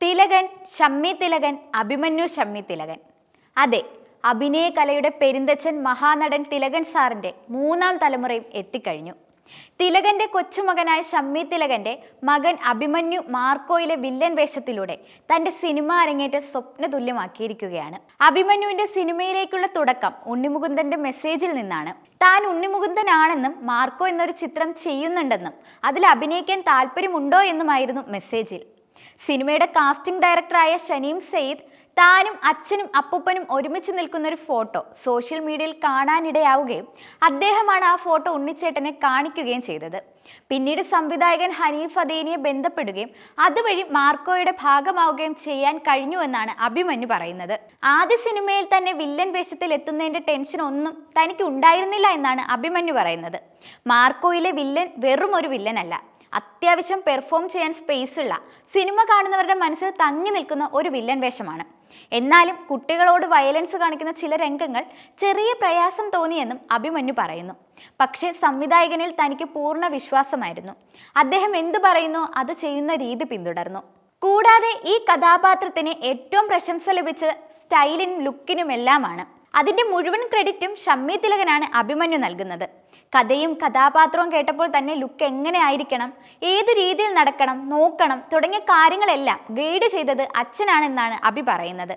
തിലകൻ, ഷമ്മി തിലകൻ, അഭിമന്യു ഷമ്മി തിലകൻ. അതെ, അഭിനയ കലയുടെ പെരുന്തച്ഛൻ മഹാനടൻ തിലകൻ സാറിന്റെ മൂന്നാം തലമുറയും എത്തിക്കഴിഞ്ഞു. തിലകന്റെ കൊച്ചുമകനായ ഷമ്മി തിലകന്റെ മകൻ അഭിമന്യു മാർക്കോയിലെ വില്ലൻ വേഷത്തിലൂടെ തന്റെ സിനിമ അരങ്ങേറ്റ സ്വപ്ന തുല്യമാക്കിയിരിക്കുകയാണ്. അഭിമന്യുവിന്റെ സിനിമയിലേക്കുള്ള തുടക്കം ഉണ്ണിമുകുന്ദന്റെ മെസ്സേജിൽ നിന്നാണ്. താൻ ഉണ്ണിമുകുന്ദനാണെന്നും മാർക്കോ എന്നൊരു ചിത്രം ചെയ്യുന്നുണ്ടെന്നും അതിൽ അഭിനയിക്കാൻ താല്പര്യമുണ്ടോ എന്നുമായിരുന്നു മെസ്സേജിൽ. സിനിമയുടെ കാസ്റ്റിംഗ് ഡയറക്ടറായ ഷനീം സെയ്ദ് താനും അച്ഛനും അപ്പൂപ്പനും ഒരുമിച്ച് നിൽക്കുന്ന ഒരു ഫോട്ടോ സോഷ്യൽ മീഡിയയിൽ കാണാനിടയാവുകയും അദ്ദേഹമാണ് ആ ഫോട്ടോ ഉണ്ണിച്ചേട്ടനെ കാണിക്കുകയും ചെയ്തത്. പിന്നീട് സംവിധായകൻ ഹനീഫ് അദേനിയെ ബന്ധപ്പെടുകയും അതുവഴി മാർക്കോയുടെ ഭാഗമാവുകയും ചെയ്യാൻ കഴിഞ്ഞുവെന്നാണ് അഭിമന്യു പറയുന്നത്. ആദ്യ സിനിമയിൽ തന്നെ വില്ലൻ വേഷത്തിൽ എത്തുന്നതിന്റെ ടെൻഷൻ ഒന്നും തനിക്ക് ഉണ്ടായിരുന്നില്ല എന്നാണ് അഭിമന്യു പറയുന്നത്. മാർക്കോയിലെ വില്ലൻ വെറും ഒരു വില്ലനല്ല, അത്യാവശ്യം പെർഫോം ചെയ്യാൻ സ്പേസ് ഉള്ള, സിനിമ കാണുന്നവരുടെ മനസ്സിൽ തങ്ങി നിൽക്കുന്ന ഒരു വില്ലൻ വേഷമാണ്. എന്നാലും കുട്ടികളോട് വയലൻസ് കാണിക്കുന്ന ചില രംഗങ്ങൾ ചെറിയ പ്രയാസം തോന്നിയെന്നും അഭിമന്യു പറയുന്നു. പക്ഷേ സംവിധായകനിൽ തനിക്ക് പൂർണ്ണ വിശ്വാസമായിരുന്നു. അദ്ദേഹം എന്തു പറയുന്നു അത് ചെയ്യുന്ന രീതി പിന്തുടർന്നു. കൂടാതെ ഈ കഥാപാത്രത്തിന് ഏറ്റവും പ്രശംസ ലഭിച്ച സ്റ്റൈലിനും ലുക്കിനുമെല്ലാമാണ്. അതിന്റെ മുഴുവൻ ക്രെഡിറ്റും ഷമ്മി തിലകനാണ് അഭിമന്യു നൽകുന്നത്. കഥയും കഥാപാത്രവും കേട്ടപ്പോൾ തന്നെ ലുക്ക് എങ്ങനെ ആയിരിക്കണം, ഏതു രീതിയിൽ നടക്കണം, നോക്കണം തുടങ്ങിയ കാര്യങ്ങളെല്ലാം ഗൈഡ് ചെയ്തത് അച്ഛനാണെന്നാണ് അഭി പറയുന്നത്.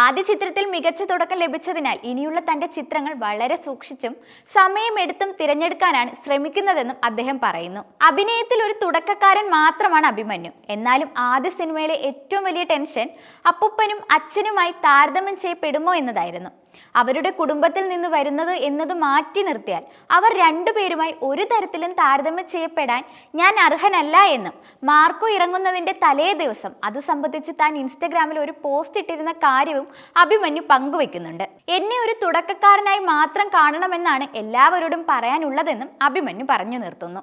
ആദ്യ ചിത്രത്തിൽ മികച്ച തുടക്കം ലഭിച്ചതിനാൽ ഇനിയുള്ള തന്റെ ചിത്രങ്ങൾ വളരെ സൂക്ഷിച്ചും സമയമെടുത്തും തിരഞ്ഞെടുക്കാനാണ് ശ്രമിക്കുന്നതെന്നും അദ്ദേഹം പറയുന്നു. അഭിനയത്തിൽ ഒരു തുടക്കക്കാരൻ മാത്രമാണ് അഭിമന്യു. എന്നാലും ആദ്യ സിനിമയിലെ ഏറ്റവും വലിയ ടെൻഷൻ അപ്പൂപ്പനും അച്ഛനുമായി താരതമ്യം ചെയ്യപ്പെടുമോ എന്നതായിരുന്നു. അവരുടെ കുടുംബത്തിൽ നിന്ന് വരുന്നത് എന്നത് മാറ്റി നിർത്തിയാൽ അവർ രണ്ടുപേരുമായി ഒരു തരത്തിലും താരതമ്യം ചെയ്യപ്പെടാൻ ഞാൻ അർഹനല്ല എന്നും മാർക്കോ ഇറങ്ങുന്നതിന്റെ തലേ ദിവസം അത് സംബന്ധിച്ച് താൻ ഇൻസ്റ്റഗ്രാമിൽ ഒരു പോസ്റ്റ് ഇട്ടിരുന്ന കാര്യവും അഭിമന്യു പങ്കുവെക്കുന്നുണ്ട്. എന്നെ ഒരു തുടക്കക്കാരനായി മാത്രം കാണണമെന്നാണ് എല്ലാവരോടും പറയാനുള്ളതെന്നും അഭിമന്യു പറഞ്ഞു നിർത്തുന്നു.